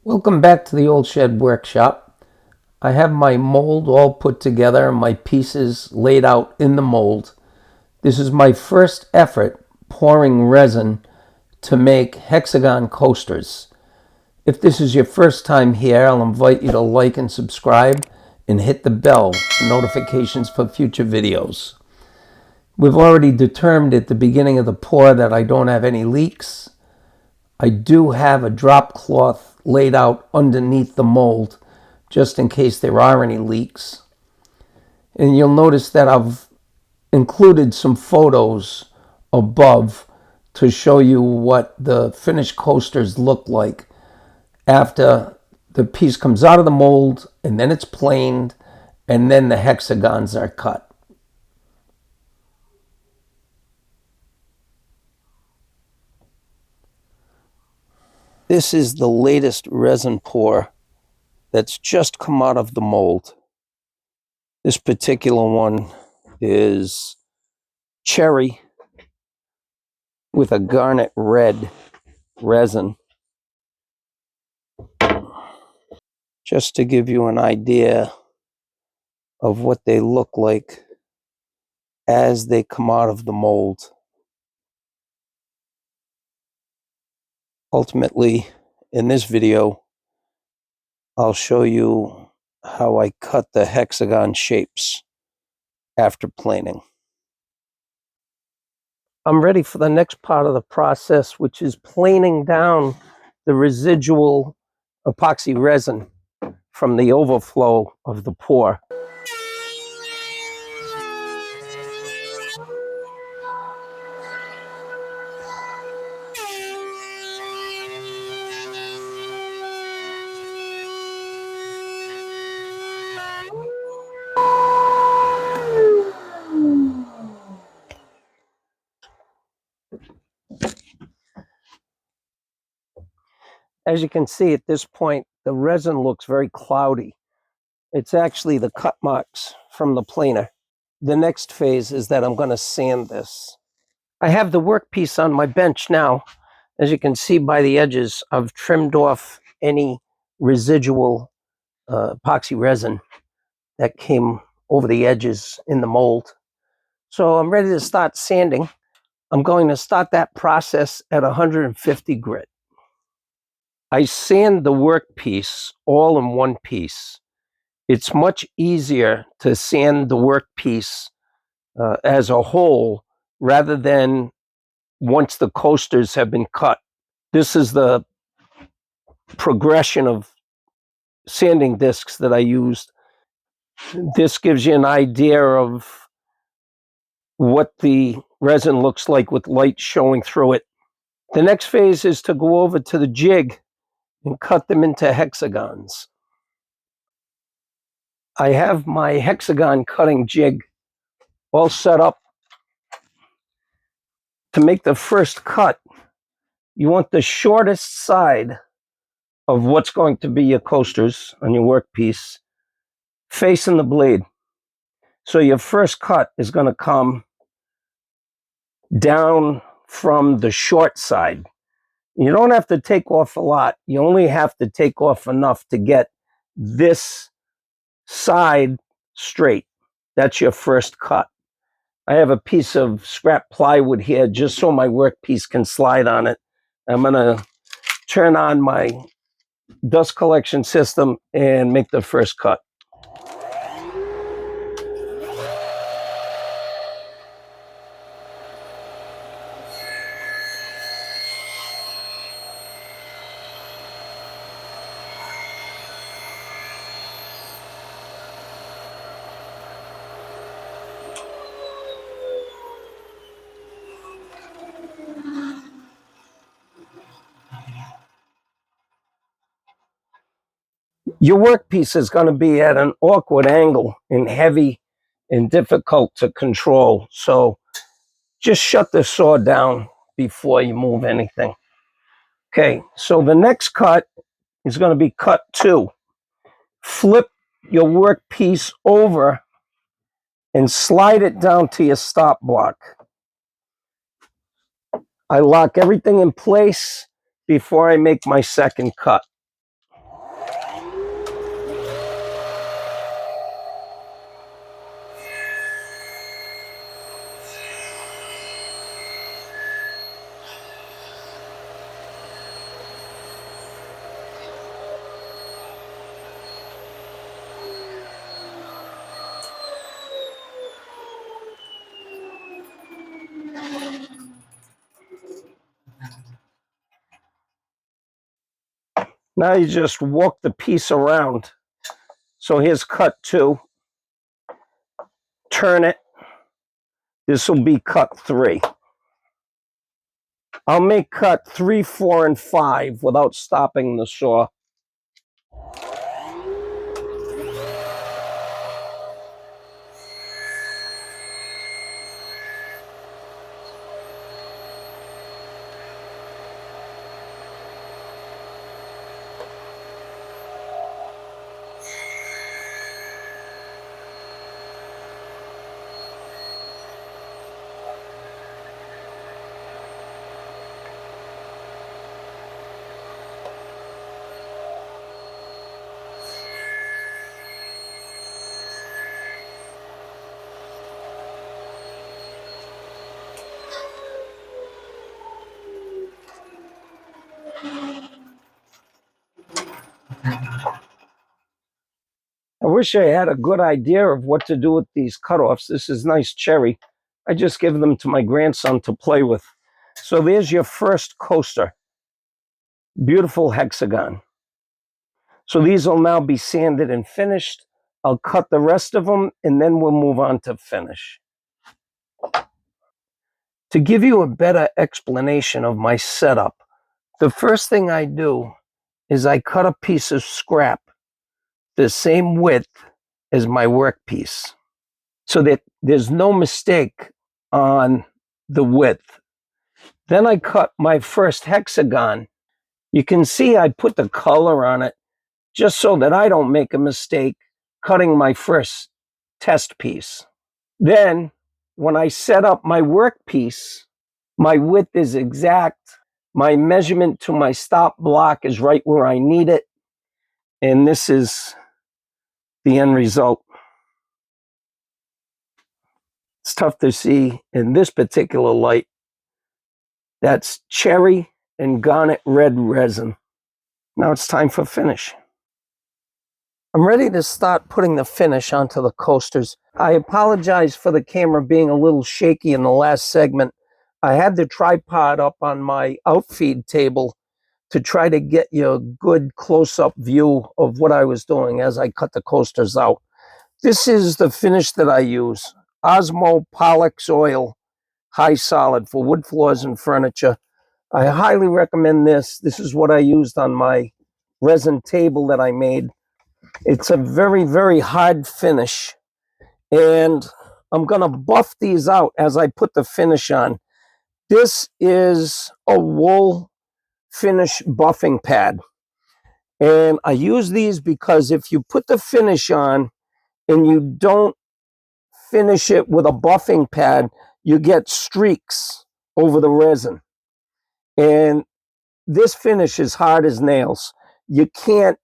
Welcome back to the Old Shed Workshop. I have my mold all put together, my pieces laid out in the mold. This is my first effort pouring resin to make Hexagon coasters. If this is your first time here, I'll invite you to like and subscribe and hit the bell for notifications for future videos. We've already determined at the beginning of the pour that I don't have any leaks. I do have a drop cloth laid out underneath the mold just in case there are any leaks. And you'll notice that I've included some photos above to show you what the finished coasters look like after the piece comes out of the mold and then it's planed and then the hexagons are cut. This is the latest resin pour that's just come out of the mold. This particular one is cherry with a garnet red resin. Just to give you an idea of what they look like as they come out of the mold. Ultimately, in this video, I'll show you how I cut the hexagon shapes after planing. I'm ready for the next part of the process, which is planing down the residual epoxy resin from the overflow of the pour. As you can see at this point, the resin looks very cloudy. It's actually the cut marks from the planer. The next phase is that I'm going to sand this. I have the workpiece on my bench now. As you can see by the edges, I've trimmed off any residual epoxy resin that came over the edges in the mold. So I'm ready to start sanding. I'm going to start that process at 150 grit. I sand the workpiece all in one piece. It's much easier to sand the workpiece as a whole rather than once the coasters have been cut. This is the progression of sanding discs that I used. This gives you an idea of what the resin looks like with light showing through it. The next phase is to go over to the jig and cut them into hexagons. I have my hexagon cutting jig all set up. To make the first cut, you want the shortest side of what's going to be your coasters on your workpiece facing the blade. So your first cut is going to come down from the short side. You don't have to take off a lot. You only have to take off enough to get this side straight. That's your first cut. I have a piece of scrap plywood here just so my workpiece can slide on it. I'm going to turn on my dust collection system and make the first cut. Your workpiece is going to be at an awkward angle and heavy and difficult to control. So just shut the saw down before you move anything. Okay, so the next cut is going to be cut 2. Flip your workpiece over and slide it down to your stop block. I lock everything in place before I make my second cut. Now you just walk the piece around. So here's cut 2. Turn it. This will be cut 3. I'll make cut 3, 4, and 5 without stopping the saw. I wish I had a good idea of what to do with these cutoffs. This is nice cherry. I just give them to my grandson to play with. So there's your first coaster. Beautiful hexagon. So these will now be sanded and finished. I'll cut the rest of them and then we'll move on to finish. To give you a better explanation of my setup, the first thing I do is I cut a piece of scrap the same width as my workpiece so that there's no mistake on the width. Then I cut my first hexagon. You can see I put the color on it just so that I don't make a mistake cutting my first test piece. Then when I set up my workpiece, my width is exact. My measurement to my stop block is right where I need it. And this is the end result. It's tough to see in this particular light. That's cherry and garnet red resin. Now it's time for finish. I'm ready to start putting the finish onto the coasters. I apologize for the camera being a little shaky in the last segment. I had the tripod up on my outfeed table to try to get you a good close-up view of what I was doing as I cut the coasters out. This is the finish that I use. Osmo Pollux Oil High Solid for wood floors and furniture. I highly recommend this. This is what I used on my resin table that I made. It's a very, very hard finish. And I'm going to buff these out as I put the finish on. This is a wool finish buffing pad. And I use these because if you put the finish on and you don't finish it with a buffing pad, you get streaks over the resin. And this finish is hard as nails. You can't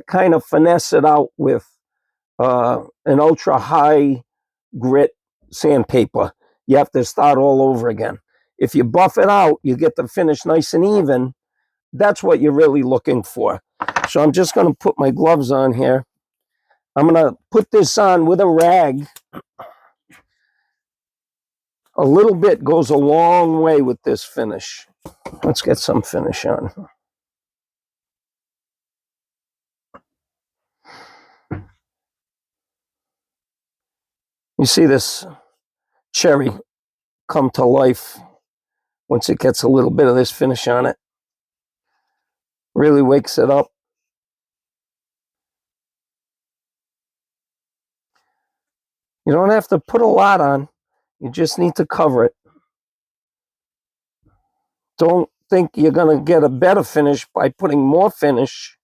kind of finesse it out with an ultra high grit sandpaper. You have to start all over again. If you buff it out, you get the finish nice and even. That's what you're really looking for. So I'm just going to put my gloves on here. I'm going to put this on with a rag. A little bit goes a long way with this finish. Let's get some finish on. You see this cherry come to life once it gets a little bit of this finish on it. Really wakes it up. You don't have to put a lot on. You just need to cover it. Don't think you're going to get a better finish by putting more finish.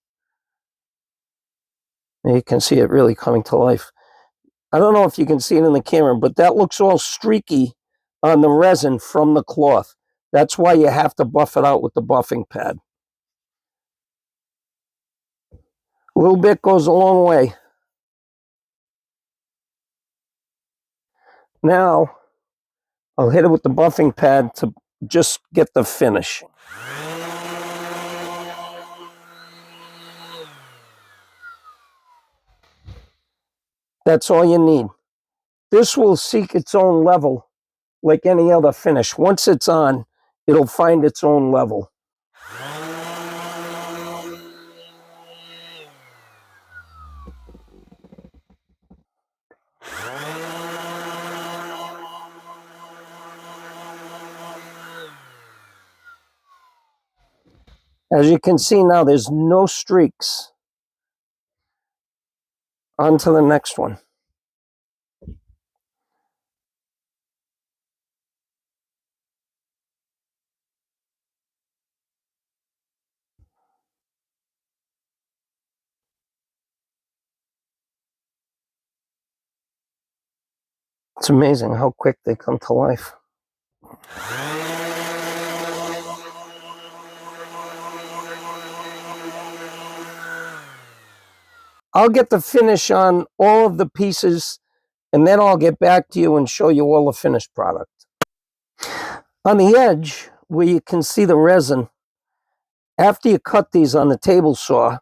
And you can see it really coming to life. I don't know if you can see it in the camera, but that looks all streaky on the resin from the cloth. That's why you have to buff it out with the buffing pad. A little bit goes a long way. Now, I'll hit it with the buffing pad to just get the finish. That's all you need. This will seek its own level like any other finish. Once it's on, it'll find its own level. As you can see now, there's no streaks. On to the next one. It's amazing how quick they come to life. I'll get the finish on all of the pieces, and then I'll get back to you and show you all the finished product. On the edge, where you can see the resin, after you cut these on the table saw,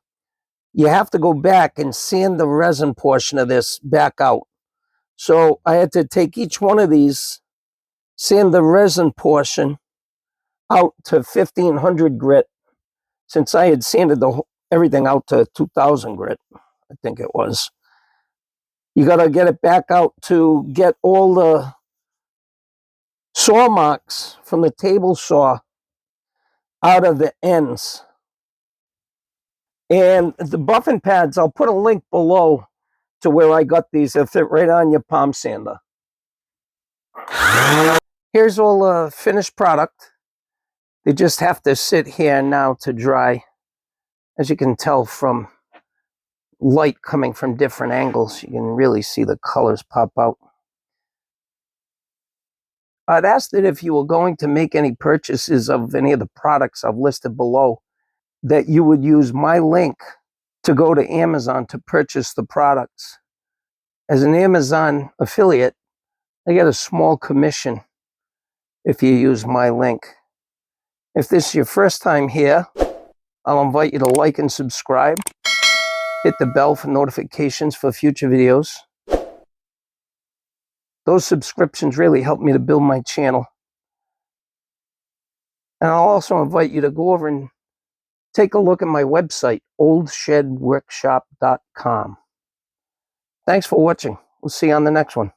you have to go back and sand the resin portion of this back out. So I had to take each one of these, sand the resin portion out to 1500 grit, since I had sanded everything out to 2000 grit, I think it was. You got to get it back out to get all the saw marks from the table saw out of the ends. And the buffing pads, I'll put a link below to where I got these. They'll fit right on your palm sander. Here's all the finished product. They just have to sit here now to dry. As you can tell from light coming from different angles, you can really see the colors pop out. I'd ask that if you were going to make any purchases of any of the products I've listed below, that you would use my link to go to Amazon to purchase the products. As an Amazon affiliate, I get a small commission if you use my link. If this is your first time here, I'll invite you to like and subscribe. Hit the bell for notifications for future videos. Those subscriptions really help me to build my channel. And I'll also invite you to go over and take a look at my website, oldshedworkshop.com. Thanks for watching. We'll see you on the next one.